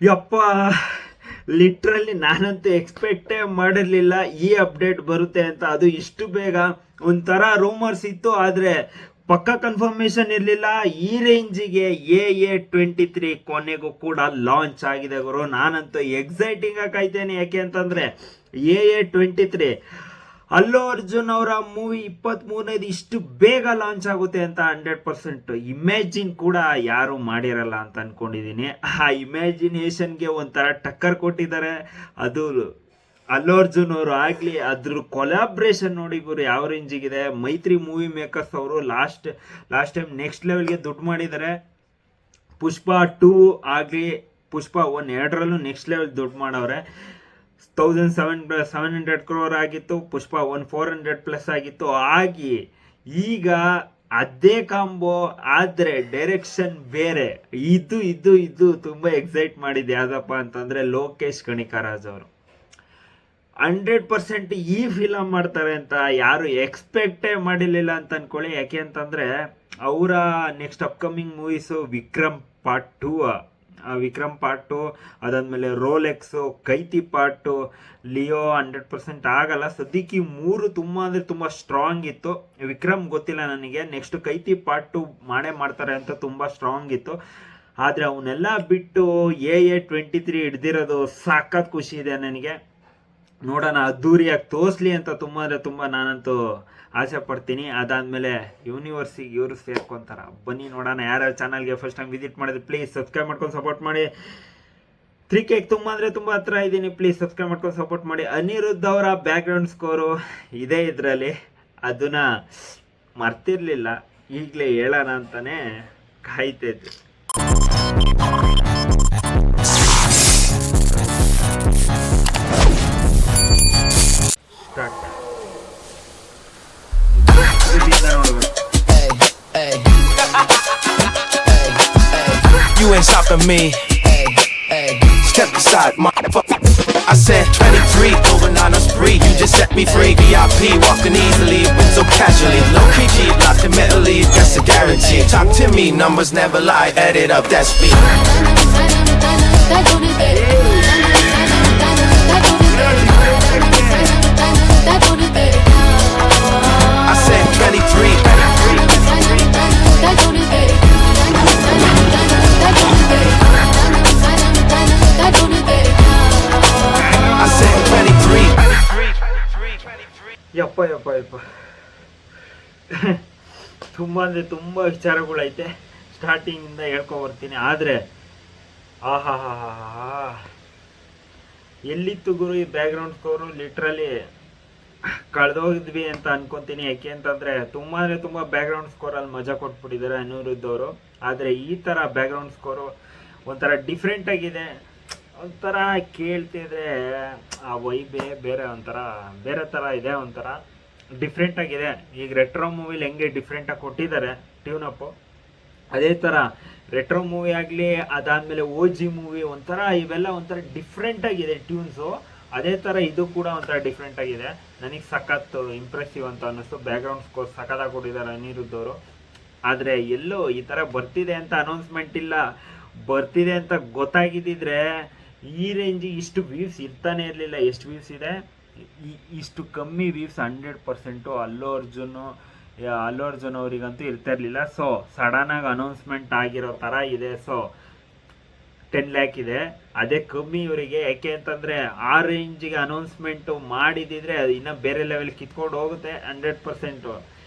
ಯಪ್ಪ, ಲಿಟ್ರಲಿ ನಾನಂತೂ ಎಕ್ಸ್ಪೆಕ್ಟೇ ಮಾಡಿರಲಿಲ್ಲ ಈ ಅಪ್ಡೇಟ್ ಬರುತ್ತೆ ಅಂತ. ಅದು ಇಷ್ಟು ಬೇಗ. ಒಂಥರ ರೂಮರ್ಸ್ ಇತ್ತು, ಆದರೆ ಪಕ್ಕ ಕನ್ಫರ್ಮೇಶನ್ ಇರಲಿಲ್ಲ. ಈ ರೇಂಜಿಗೆ AA23 ಕೊನೆಗೂ ಕೂಡ ಲಾಂಚ್ ಆಗಿದೆ ಗುರು. ನಾನಂತೂ ಎಕ್ಸೈಟಿಂಗ್ ಆಗಿ ಕಾಯ್ತೇನೆ. ಯಾಕೆ ಅಂತಂದರೆ AA23 ಅಲ್ಲು ಅರ್ಜುನ್ ಅವರ ಮೂವಿ 23ನೇದು ಇಷ್ಟು ಬೇಗ ಲಾಂಚ್ ಆಗುತ್ತೆ ಅಂತ 100% ಇಮ್ಯಾಜಿನ್ ಕೂಡ ಯಾರು ಮಾಡಿರಲ್ಲ ಅಂತ ಅನ್ಕೊಂಡಿದ್ದೀನಿ. ಆ ಇಮ್ಯಾಜಿನೇಷನ್ಗೆ ಒಂಥರ ಟಕ್ಕರ್ ಕೊಟ್ಟಿದ್ದಾರೆ. ಅದು ಅಲ್ಲು ಅರ್ಜುನ್ ಅವರು ಆಗಲಿ, ಅದ್ರ ಕೊಲಾಬ್ರೇಷನ್ ನೋಡಿ ಗುರು ಯಾವ ರೇಂಜಿಗಿದೆ. ಮೈತ್ರಿ ಮೂವಿ ಮೇಕರ್ಸ್ ಅವರು ಲಾಸ್ಟ್ ಟೈಮ್ ನೆಕ್ಸ್ಟ್ ಲೆವೆಲ್ಗೆ ದುಡ್ಡು ಮಾಡಿದ್ದಾರೆ. ಪುಷ್ಪ 2 ಆಗಲಿ, ಪುಷ್ಪ 1 ಎರಡರಲ್ಲೂ ನೆಕ್ಸ್ಟ್ ಲೆವೆಲ್ ದುಡ್ಡು ಮಾಡವ್ರೆ. 1700 crore ಆಗಿತ್ತು, ಪುಷ್ಪ 1 400+ ಆಗಿತ್ತು. ಆಗಿ ಈಗ ಅದೇ ಕಾಂಬೋ, ಆದರೆ ಡೈರೆಕ್ಷನ್ ಬೇರೆ. ಇದು ತುಂಬ ಎಕ್ಸೈಟ್ ಮಾಡಿದೆ. ಯಾವುದಪ್ಪ ಅಂತಂದರೆ ಲೋಕೇಶ್ ಕಣಿಕರಾಜ್ ಅವರು 100% ಈ ಫಿಲಮ್ ಮಾಡ್ತಾರೆ ಅಂತ ಯಾರು ಎಕ್ಸ್ಪೆಕ್ಟೇ ಮಾಡಿರಲಿಲ್ಲ ಅಂತ ಅನ್ಕೊಳ್ಳಿ. ಯಾಕೆ ಅಂತಂದರೆ ಅವರ next upcoming movies Vikram part 2, ಅದಾದಮೇಲೆ ರೋಲೆಕ್ಸು, ಕೈತಿ ಪಾರ್ಟ್ 2, ಲಿಯೋ 100% ಆಗಲ್ಲ ಸದ್ಯಕ್ಕೆ. ಈ 3 ತುಂಬ ಅಂದರೆ ತುಂಬ ಸ್ಟ್ರಾಂಗ್ ಇತ್ತು. ವಿಕ್ರಮ್ ಗೊತ್ತಿಲ್ಲ ನನಗೆ, ನೆಕ್ಸ್ಟ್ ಕೈತಿ ಪಾರ್ಟ್ 2 ಮಾಡ್ತಾರೆ ಅಂತ ತುಂಬ ಸ್ಟ್ರಾಂಗ್ ಇತ್ತು. ಆದರೆ ಅವನ್ನೆಲ್ಲ ಬಿಟ್ಟು AA23 ಹಿಡ್ದಿರೋದು ಸಖತ್ ಖುಷಿ ಇದೆ ನನಗೆ. ನೋಡೋಣ, ಅದ್ದೂರಿಯಾಗಿ ತೋರಿಸ್ಲಿ ಅಂತ ತುಂಬ ಅಂದರೆ ತುಂಬ ನಾನಂತೂ ಆಸೆ ಪಡ್ತೀನಿ. ಅದಾದಮೇಲೆ ಯೂನಿವರ್ಸಿಗೆ ಇವರು ಸೇರ್ಕೊತಾರ. ಬನ್ನಿ ನೋಡೋಣ. ಯಾರ್ಯಾರು ಚಾನಲ್ಗೆ ಫಸ್ಟ್ ಟೈಮ್ ವಿಸಿಟ್ ಮಾಡಿದ್ರೆ ಪ್ಲೀಸ್ ಸಬ್ಸ್ಕ್ರೈಬ್ ಮಾಡ್ಕೊಂಡು ಸಪೋರ್ಟ್ ಮಾಡಿ. 3K ತುಂಬ ಅಂದರೆ ತುಂಬ ಹತ್ರ ಇದ್ದೀನಿ. ಪ್ಲೀಸ್ ಸಬ್ಸ್ಕ್ರೈಬ್ ಮಾಡ್ಕೊಂಡು ಸಪೋರ್ಟ್ ಮಾಡಿ. ಅನಿರುದ್ಧ್ ಅವರ ಬ್ಯಾಕ್ಗ್ರೌಂಡ್ ಸ್ಕೋರು ಇದೆ ಇದರಲ್ಲಿ, ಅದನ್ನ ಮರ್ತಿರ್ಲಿಲ್ಲ. ಈಗಲೇ ಹೇಳೋಣ ಅಂತಾನೆ ಕಾಯ್ತೈತೆ. You ain't stopping me. Step aside, motherfucker. I said 23, going on a spree. You just set me free. VIP, walking easily, with so casually. Low key, cheap, locked in mentally, that's a guarantee. Talk to me, numbers never lie. Add it up, that's me. I said 23. ಯಪ್ಪ ತುಂಬ ಅಂದರೆ ತುಂಬ ವಿಚಾರಗಳೈತೆ. ಸ್ಟಾರ್ಟಿಂಗಿಂದ ಹೇಳ್ಕೊಬರ್ತೀನಿ. ಆದರೆ ಎಲ್ಲಿತ್ತು ಗುರು ಈ background score? Literally ಕಳೆದೋಗಿದ್ವಿ ಅಂತ ಅನ್ಕೊತೀನಿ. ಯಾಕೆ ಅಂತಂದರೆ ತುಂಬ ಅಂದರೆ ತುಂಬ ಬ್ಯಾಕ್ಗ್ರೌಂಡ್ ಸ್ಕೋರಲ್ಲಿ ಮಜಾ ಕೊಟ್ಬಿಟ್ಟಿದ್ದಾರೆ ಅನಿರುದ್ಧ್ ಅವರು. ಆದರೆ ಈ ಥರ ಬ್ಯಾಕ್ಗ್ರೌಂಡ್ ಸ್ಕೋರು ಒಂಥರ ಡಿಫ್ರೆಂಟಾಗಿದೆ. ಒಂಥರ ಕೇಳ್ತಿದ್ರೆ ಆ ವೈಬೇ ಬೇರೆ ಥರ ಇದೆ, ಒಂಥರ ಡಿಫ್ರೆಂಟಾಗಿದೆ. ಈಗ ರೆಟ್ರೋ ಮೂವಿಲಿ ಹೆಂಗೆ ಡಿಫ್ರೆಂಟಾಗಿ ಕೊಟ್ಟಿದ್ದಾರೆ ಟ್ಯೂನಪ್ಪು, ಅದೇ ಥರ ರೆಟ್ರೋ ಮೂವಿ ಆಗಲಿ, ಅದಾದಮೇಲೆ OG ಮೂವಿ ಒಂಥರ ಇವೆಲ್ಲ ಒಂಥರ ಡಿಫ್ರೆಂಟಾಗಿದೆ ಟ್ಯೂನ್ಸು. ಅದೇ ಥರ ಇದು ಕೂಡ ಒಂಥರ ಡಿಫ್ರೆಂಟಾಗಿದೆ. ನನಗೆ ಸಖತ್ ಇಂಪ್ರೆಸಿವ್ ಅಂತ ಅನ್ನಿಸ್ತು. ಬ್ಯಾಕ್ಗ್ರೌಂಡ್ ಸ್ಕೋರ್ ಸಖತ್ತಾಗಿ ಕೊಟ್ಟಿದ್ದಾರೆ ಅನಿರುದ್ಧ್ ಅವರು. ಆದರೆ ಎಲ್ಲೋ ಈ ಥರ ಬರ್ತಿದೆ ಅಂತ ಅನೌನ್ಸ್ಮೆಂಟ್ ಇಲ್ಲ. ಬರ್ತಿದೆ ಅಂತ ಗೊತ್ತಾಗಿದ್ದಿದ್ರೆ ಈ ರೇಂಜಿಗೆ ಇಷ್ಟು ವ್ಯೂಸ್ ಇರ್ತಾನೆ ಇರಲಿಲ್ಲ. ಎಷ್ಟು ವ್ಯೂಸ್ ಇದೆ? ಇಷ್ಟು ಕಮ್ಮಿ ವ್ಯೂಸ್ 100% ಅಲ್ಲು ಅರ್ಜುನ್ ಅವರಿಗಂತೂ ಇರ್ತಿರ್ಲಿಲ್ಲ. ಸೊ ಸಡನ್ನಾಗಿ ಅನೌನ್ಸ್ಮೆಂಟ್ ಆಗಿರೋ ಥರ ಇದೆ. ಸೊ 10 lakh ಇದೆ, ಅದೇ ಕಮ್ಮಿ ಇವರಿಗೆ. ಯಾಕೆ ಅಂತಂದರೆ ಆ ರೇಂಜಿಗೆ ಅನೌನ್ಸ್ಮೆಂಟು ಮಾಡಿದಿದ್ರೆ ಅದು ಇನ್ನೂ ಬೇರೆ ಲೆವೆಲ್ ಕಿತ್ಕೊಂಡು ಹೋಗುತ್ತೆ. 100%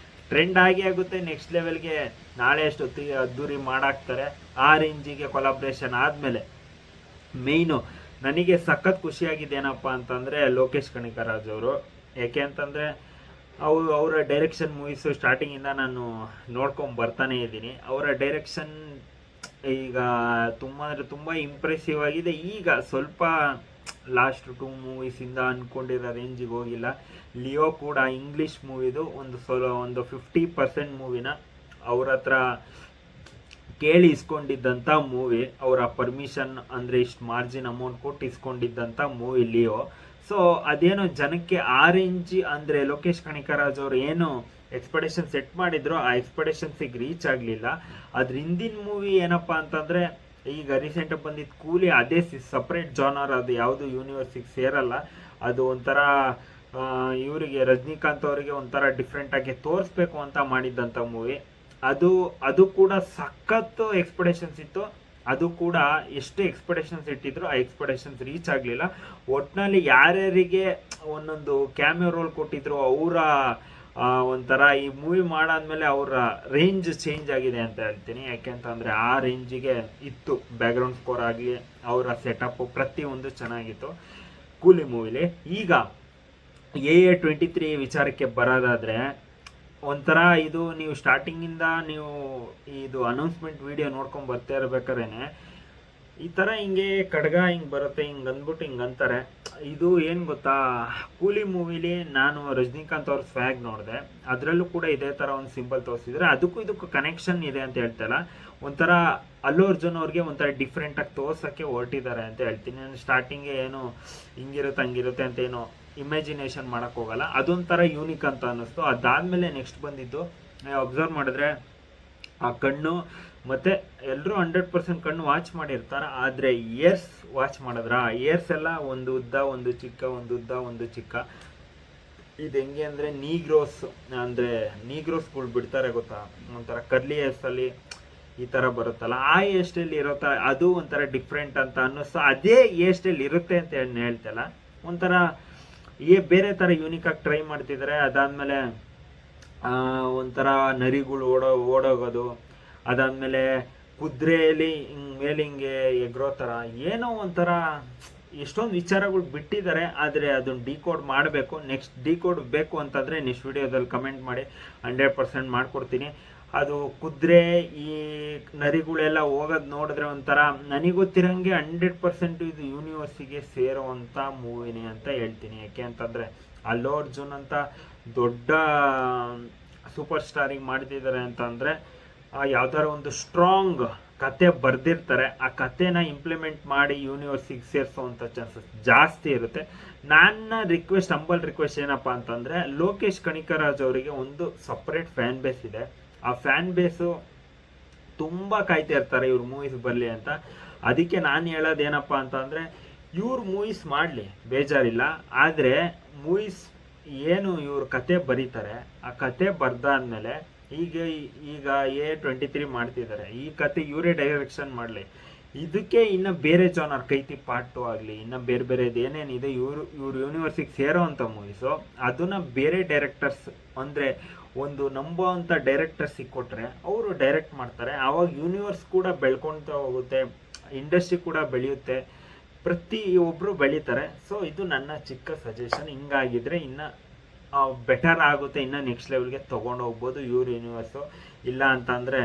ಟ್ರೆಂಡ್ ಆಗುತ್ತೆ. ನೆಕ್ಸ್ಟ್ ಲೆವೆಲ್ಗೆ ನಾಳೆ ಅಷ್ಟೊತ್ತಿಗೆ ಅದ್ದೂರಿ ಮಾಡಾಕ್ತಾರೆ. ಆ ರೇಂಜಿಗೆ ಕೊಲಾಬ್ರೇಷನ್ ಆದಮೇಲೆ ಮೇಯ್ನು ನನಗೆ ಸಖತ್ ಖುಷಿಯಾಗಿದೆ ಏನಪ್ಪ ಅಂತಂದರೆ ಲೋಕೇಶ್ ಕಣಿಕರಾಜ್ ಅವರು. ಯಾಕೆ ಅಂತಂದರೆ ಅವರ ಡೈರೆಕ್ಷನ್ ಮೂವೀಸು ಸ್ಟಾರ್ಟಿಂಗಿಂದ ನಾನು ನೋಡ್ಕೊಂಡು ಬರ್ತಾನೆ ಇದ್ದೀನಿ. ಅವರ ಡೈರೆಕ್ಷನ್ ಈಗ ತುಂಬ ಅಂದರೆ ತುಂಬ ಇಂಪ್ರೆಸಿವ್ ಆಗಿದೆ. ಈಗ ಸ್ವಲ್ಪ ಲಾಸ್ಟ್ 2 ಮೂವೀಸಿಂದ ಅಂದ್ಕೊಂಡಿರೋ ರೇಂಜಿಗೆ ಹೋಗಿಲ್ಲ. ಲಿಯೋ ಕೂಡ ಇಂಗ್ಲೀಷ್ ಮೂವಿದು ಒಂದು 50% ಮೂವಿನ ಅವ್ರ ಹತ್ರ ಕೇಳಿ ಇಸ್ಕೊಂಡಿದ್ದಂಥ ಮೂವಿ. ಅವರ ಪರ್ಮಿಷನ್ ಅಂದರೆ ಇಷ್ಟು ಮಾರ್ಜಿನ್ ಅಮೌಂಟ್ ಕೊಟ್ಟು ಇಸ್ಕೊಂಡಿದ್ದಂಥ ಮೂವಿ ಲಿಯೋ. ಸೊ ಅದೇನೋ ಜನಕ್ಕೆ ಆ ರೇಂಜ್ ಅಂದರೆ ಲೋಕೇಶ್ ಕಣಿಕರಾಜ್ ಅವರು ಏನು ಎಕ್ಸ್ಪೆಕ್ಟೇಷನ್ ಸೆಟ್ ಮಾಡಿದ್ರು ಆ ಎಕ್ಸ್ಪೆಕ್ಟೇಷನ್ಸಿಗೆ ರೀಚ್ ಆಗಲಿಲ್ಲ. ಅದ್ರ ಹಿಂದಿನ ಮೂವಿ ಏನಪ್ಪ ಅಂತಂದರೆ ಈಗ ರೀಸೆಂಟಾಗಿ ಬಂದಿದ್ದು ಕೂಲಿ, ಅದೇ ಸಪ್ರೇಟ್ ಜಾನರ್, ಅದು ಯಾವುದು ಯೂನಿವರ್ಸಿಗೆ ಸೇರಲ್ಲ. ಅದು ಒಂಥರ ಇವರಿಗೆ ರಜನಿಕಾಂತ್ ಅವರಿಗೆ ಒಂಥರ ಡಿಫ್ರೆಂಟಾಗಿ ತೋರಿಸ್ಬೇಕು ಅಂತ ಮಾಡಿದ್ದಂಥ ಮೂವಿ. ಅದು ಕೂಡ ಸಖತ್ತು ಎಕ್ಸ್ಪೆಕ್ಟೇಷನ್ಸ್ ಇತ್ತು. ಅದು ಕೂಡ ಎಷ್ಟು ಎಕ್ಸ್ಪೆಕ್ಟೇಷನ್ಸ್ ಇಟ್ಟಿದ್ರು ಆ ಎಕ್ಸ್ಪೆಕ್ಟೇಷನ್ಸ್ ರೀಚ್ ಆಗಲಿಲ್ಲ. ಒಟ್ಟಿನಲ್ಲಿ ಯಾರ್ಯಾರಿಗೆ ಒಂದೊಂದು ಕ್ಯಾಮಿಯೋ ರೋಲ್ ಕೊಟ್ಟಿದ್ರು ಅವರ ಒಂಥರ ಈ ಮೂವಿ ಮಾಡಾದ್ಮೇಲೆ ಅವರ ರೇಂಜ್ ಚೇಂಜ್ ಆಗಿದೆ ಅಂತ ಹೇಳ್ತೀನಿ. ಯಾಕೆಂತಂದರೆ ಆ ರೇಂಜಿಗೆ ಇತ್ತು ಬ್ಯಾಕ್ಗ್ರೌಂಡ್ ಸ್ಕೋರ್ ಆಗಲಿ, ಅವರ ಸೆಟಪ್ ಪ್ರತಿಯೊಂದು ಚೆನ್ನಾಗಿತ್ತು ಕೂಲಿ ಮೂವಿಲಿ. ಈಗ AA23 ವಿಚಾರಕ್ಕೆ ಬರೋದಾದರೆ ಒಂಥರ ಇದು ನೀವು ಸ್ಟಾರ್ಟಿಂಗಿಂದ ನೀವು ಇದು ಅನೌನ್ಸ್ಮೆಂಟ್ ವಿಡಿಯೋ ನೋಡ್ಕೊಂಡು ಬರ್ತಾ ಇರ್ಬೇಕಾದ್ರೆ ಈ ಥರ ಹಿಂಗೆ ಖಡ್ಗ ಹಿಂಗೆ ಬರುತ್ತೆ, ಹಿಂಗೆ ಅಂದ್ಬಿಟ್ಟು ಹಿಂಗೆ ಅಂತಾರೆ. ಇದು ಏನು ಗೊತ್ತಾ, ಕೂಲಿ ಮೂವಿಲಿ ನಾನು ರಜನಿಕಾಂತ್ ಅವ್ರ ಸ್ವ್ಯಾಗ್ ನೋಡಿದೆ, ಅದರಲ್ಲೂ ಕೂಡ ಇದೇ ಥರ ಒಂದು ಸಿಂಬಲ್ ತೋರಿಸಿದ್ರೆ ಅದಕ್ಕೂ ಇದಕ್ಕೂ ಕನೆಕ್ಷನ್ ಇದೆ ಅಂತ ಹೇಳ್ತಲ್ಲ. ಒಂಥರ ಅಲ್ಲು ಅರ್ಜುನ್ ಅವ್ರಿಗೆ ಒಂಥರ ಡಿಫ್ರೆಂಟಾಗಿ ತೋರ್ಸೋಕ್ಕೆ ಹೊರಟಿದ್ದಾರೆ ಅಂತ ಹೇಳ್ತೀನಿ. ನಾನು ಸ್ಟಾರ್ಟಿಂಗ್ಗೆ ಏನು ಹಿಂಗಿರುತ್ತೆ ಹಂಗಿರುತ್ತೆ ಅಂತ ಏನು ಇಮ್ಯಾಜಿನೇಷನ್ ಮಾಡೋಕ್ಕೆ ಹೋಗಲ್ಲ, ಅದೊಂಥರ ಯೂನಿಕ್ ಅಂತ ಅನ್ನಿಸ್ತು. ಅದಾದಮೇಲೆ ನೆಕ್ಸ್ಟ್ ಬಂದಿದ್ದು ಅಬ್ಸರ್ವ್ ಮಾಡಿದ್ರೆ ಆ ಕಣ್ಣು, ಮತ್ತು ಎಲ್ಲರೂ 100% ಕಣ್ಣು ವಾಚ್ ಮಾಡಿರ್ತಾರೆ, ಆದರೆ ಇಯರ್ಸ್ ವಾಚ್ ಮಾಡಿದ್ರ ಆ ಇಯರ್ಸ್ ಎಲ್ಲ ಒಂದು ಉದ್ದ ಒಂದು ಚಿಕ್ಕ, ಒಂದು ಉದ್ದ ಒಂದು ಚಿಕ್ಕ. ಇದು ಹೆಂಗೆ ಅಂದರೆ ನೀಗ್ರೋಸ್ಗಳು ಬಿಡ್ತಾರೆ ಗೊತ್ತಾ, ಒಂಥರ ಕರ್ಲಿ ಏರ್ಸಲ್ಲಿ ಈ ಥರ ಬರುತ್ತಲ್ಲ, ಆ ಏರ್ ಸ್ಟೈಲ್ ಇರೋ ಥರ ಅದು ಒಂಥರ ಡಿಫ್ರೆಂಟ್ ಅಂತ ಅನ್ನಿಸ್ತು. ಅದೇ ಏರ್ ಸ್ಟೈಲ್ ಇರುತ್ತೆ ಅಂತ ಹೇಳ್ತಲ್ಲ, ಒಂಥರ ಬೇರೆ ಥರ ಯೂನಿಕಾಗಿ ಟ್ರೈ ಮಾಡ್ತಿದ್ದಾರೆ. ಅದಾದಮೇಲೆ ಒಂಥರ ನರಿಗಳು ಓಡೋಗೋದು, ಅದಾದಮೇಲೆ ಕುದುರೆಯಲ್ಲಿ ಮೇಲೆ ಹಿಂಗೆ ಎಗ್ರೋ ಥರ ಏನೋ ಒಂಥರ ಎಷ್ಟೊಂದು ವಿಚಾರಗಳು ಬಿಟ್ಟಿದ್ದಾರೆ. ಆದರೆ ಅದನ್ನು ಡಿಕೋಡ್ ಮಾಡಬೇಕು. ನೆಕ್ಸ್ಟ್ ಡಿಕೋಡ್ ಬೇಕು ಅಂತಂದರೆ ನೆಕ್ಸ್ಟ್ ವಿಡಿಯೋದಲ್ಲಿ ಕಮೆಂಟ್ ಮಾಡಿ 100% ಮಾಡಿಕೊಡ್ತೀನಿ. ಅದು ಕುದುರೆ ಈ ನರಿಗಳೆಲ್ಲ ಹೋಗೋದು ನೋಡಿದ್ರೆ ಒಂಥರ ನನಗೆ ಗೊತ್ತಿರೋಂಗೆ 100% ಇದು ಯೂನಿವರ್ಸಿಗೆ ಸೇರೋವಂಥ ಮೂವಿನೇ ಅಂತ ಹೇಳ್ತೀನಿ. ಯಾಕೆ ಅಂತಂದರೆ ಅಲ್ಲು ಅರ್ಜುನ್ ಅಂತ ದೊಡ್ಡ ಸೂಪರ್ ಸ್ಟಾರಿಗೆ ಮಾಡ್ತಿದ್ದಾರೆ ಅಂತಂದರೆ ಯಾವ್ದಾರ ಒಂದು ಸ್ಟ್ರಾಂಗ್ ಕತೆ ಬರೆದಿರ್ತಾರೆ, ಆ ಕತೆನ ಇಂಪ್ಲಿಮೆಂಟ್ ಮಾಡಿ ಯೂನಿವರ್ಸಿಗೆ ಸೇರಿಸೋವಂಥ ಚಾನ್ಸಸ್ ಜಾಸ್ತಿ ಇರುತ್ತೆ. ನನ್ನ ಹಂಬಲ್ ರಿಕ್ವೆಸ್ಟ್ ಏನಪ್ಪ ಅಂತಂದರೆ, ಲೋಕೇಶ್ ಕಣಿಕರಾಜ್ ಅವರಿಗೆ ಒಂದು ಸಪ್ರೇಟ್ ಫ್ಯಾನ್ ಬೇಸ್ ಇದೆ. ಆ ಫ್ಯಾನ್ ಬೇಸು ತುಂಬ ಕಾಯ್ತಾ ಇರ್ತಾರೆ ಇವ್ರ ಮೂವೀಸ್ ಬರಲಿ ಅಂತ. ಅದಕ್ಕೆ ನಾನು ಹೇಳೋದೇನಪ್ಪ ಅಂತಂದರೆ, ಇವ್ರು ಮೂವೀಸ್ ಮಾಡಲಿ ಬೇಜಾರಿಲ್ಲ, ಆದರೆ ಮೂವೀಸ್ ಏನು ಇವ್ರ ಕತೆ ಬರೀತಾರೆ ಆ ಕತೆ ಬರ್ದಾದ್ಮೇಲೆ ಈಗ AA23 ಮಾಡ್ತಿದ್ದಾರೆ, ಈ ಕತೆ ಇವರೇ ಡೈರೆಕ್ಷನ್ ಮಾಡಲಿ. ಇದಕ್ಕೆ ಇನ್ನು ಬೇರೆ ಜಾನರ್ ಕೈತಿ ಪಾರ್ಟ್ 2 ಆಗಲಿ, ಇನ್ನು ಬೇರೆ ಬೇರೆದು ಏನೇನಿದೆ ಇವ್ರು ಯೂನಿವರ್ಸಿಗೆ ಸೇರೋ ಅಂಥ ಮೂವೀಸು ಅದನ್ನು ಬೇರೆ ಡೈರೆಕ್ಟರ್ಸ್ ಅಂದರೆ ಒಂದು ನಂಬೋವಂಥ ಡೈರೆಕ್ಟರ್ಸಿಗೆ ಕೊಟ್ಟರೆ ಅವರು ಡೈರೆಕ್ಟ್ ಮಾಡ್ತಾರೆ. ಆವಾಗ ಯೂನಿವರ್ಸ್ ಕೂಡ ಬೆಳ್ಕೊಳ್ತಾ ಹೋಗುತ್ತೆ, ಇಂಡಸ್ಟ್ರಿ ಕೂಡ ಬೆಳೆಯುತ್ತೆ, ಪ್ರತಿಯೊಬ್ಬರು ಬೆಳೀತಾರೆ. ಸೊ ಇದು ನನ್ನ ಚಿಕ್ಕ ಸಜೆಷನ್. ಹಿಂಗಾಗಿದ್ರೆ ಇನ್ನು ಬೆಟರ್ ಆಗುತ್ತೆ, ಇನ್ನು ನೆಕ್ಸ್ಟ್ ಲೆವೆಲ್ಗೆ ತೊಗೊಂಡು ಹೋಗ್ಬೋದು ಇವ್ರ ಯೂನಿವರ್ಸು. ಇಲ್ಲ ಅಂತಂದರೆ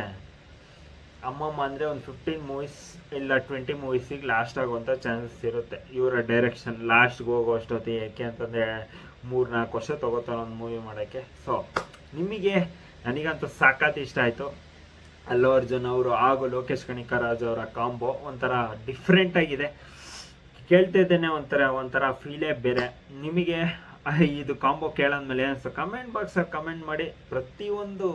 ಅಮ್ಮಮ್ಮ ಅಂದರೆ ಒಂದು 15 ಮೂವೀಸ್ ಇಲ್ಲ 20 ಮೂವೀಸಿಗೆ ಲಾಸ್ಟ್ ಆಗುವಂಥ ಚಾನ್ಸಸ್ ಇರುತ್ತೆ ಇವರ ಡೈರೆಕ್ಷನ್ ಲಾಸ್ಟ್ಗೆ ಹೋಗೋ ಅಷ್ಟೊತ್ತಿಗೆ. ಯಾಕೆ ಅಂತಂದರೆ 3-4 ವರ್ಷ ತೊಗೋತಾರೆ ಒಂದು ಮೂವಿ ಮಾಡೋಕ್ಕೆ. ಸೊ ನಿಮಗೆ ನನಗಂತೂ ಸಾಕಾತಿ ಇಷ್ಟ ಆಯಿತು. ಅಲ್ಲು ಅರ್ಜುನ್ ಅವರು ಹಾಗೂ ಲೋಕೇಶ್ ಕಣಿಕರಾಜ್ ಅವರ ಕಾಂಬೋ ಒಂಥರ ಡಿಫ್ರೆಂಟಾಗಿದೆ. ಕೇಳ್ತಿದ್ದೇನೆ ಒಂಥರ ಫೀಲೇ ಬೇರೆ. ನಿಮಗೆ ಇದು ಕಾಂಬೋ ಕೇಳಾದ್ಮೇಲೆ ಅನಿಸ್ತು ಕಮೆಂಟ್ ಬಾಕ್ಸಲ್ಲಿ ಕಮೆಂಟ್ ಮಾಡಿ. ಪ್ರತಿಯೊಂದು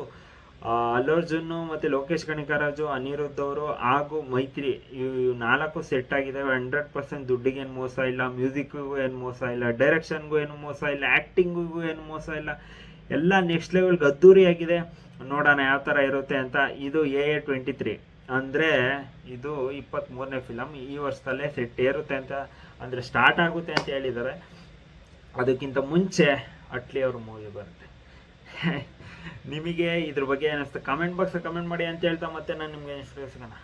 ಅಲ್ಲು ಅರ್ಜುನ್ ಮತ್ತು ಲೋಕೇಶ್ ಕಣಿಕರಾಜು, ಅನಿರುದ್ಧ್ ಅವರು ಹಾಗೂ ಮೈತ್ರಿ ಇವು 4 ಸೆಟ್ ಆಗಿದ್ದಾವೆ. 100% ದುಡ್ಡಿಗೇನು ಮೋಸ ಇಲ್ಲ, ಮ್ಯೂಸಿಕ್ಗೂ ಏನು ಮೋಸ ಇಲ್ಲ, ಡೈರೆಕ್ಷನ್ಗೂ ಏನು ಮೋಸ ಇಲ್ಲ, ಆ್ಯಕ್ಟಿಂಗಿಗೂ ಏನು ಮೋಸ ಇಲ್ಲ, ಎಲ್ಲ ನೆಕ್ಸ್ಟ್ ಲೆವೆಲ್ಗೆ ಅದ್ದೂರಿಯಾಗಿದೆ. ನೋಡೋಣ ಯಾವ ಥರ ಇರುತ್ತೆ ಅಂತ. ಇದು AA23 ಅಂದರೆ ಇದು 23ನೇ ಫಿಲಮ್. ಈ ವರ್ಷದಲ್ಲೇ ಸೆಟ್ ಏರುತ್ತೆ ಅಂತ ಅಂದರೆ ಸ್ಟಾರ್ಟ್ ಆಗುತ್ತೆ ಅಂತ ಹೇಳಿದ್ದಾರೆ. ಅದಕ್ಕಿಂತ ಮುಂಚೆ ಅಟ್ಲಿ ಅವ್ರ ಮೂವಿ ಬರುತ್ತೆ. ನಿಮಗೆ ಇದ್ರ ಬಗ್ಗೆ ಏನಿಸ್ತು ಕಮೆಂಟ್ ಬಾಕ್ಸಲ್ಲಿ ಕಮೆಂಟ್ ಮಾಡಿ ಅಂತ ಹೇಳ್ತಾ ಮತ್ತೆ ನಾನು ನಿಮಗೆ ನೆಕ್ಸ್ಟ್ ಸಿಗೋಣ.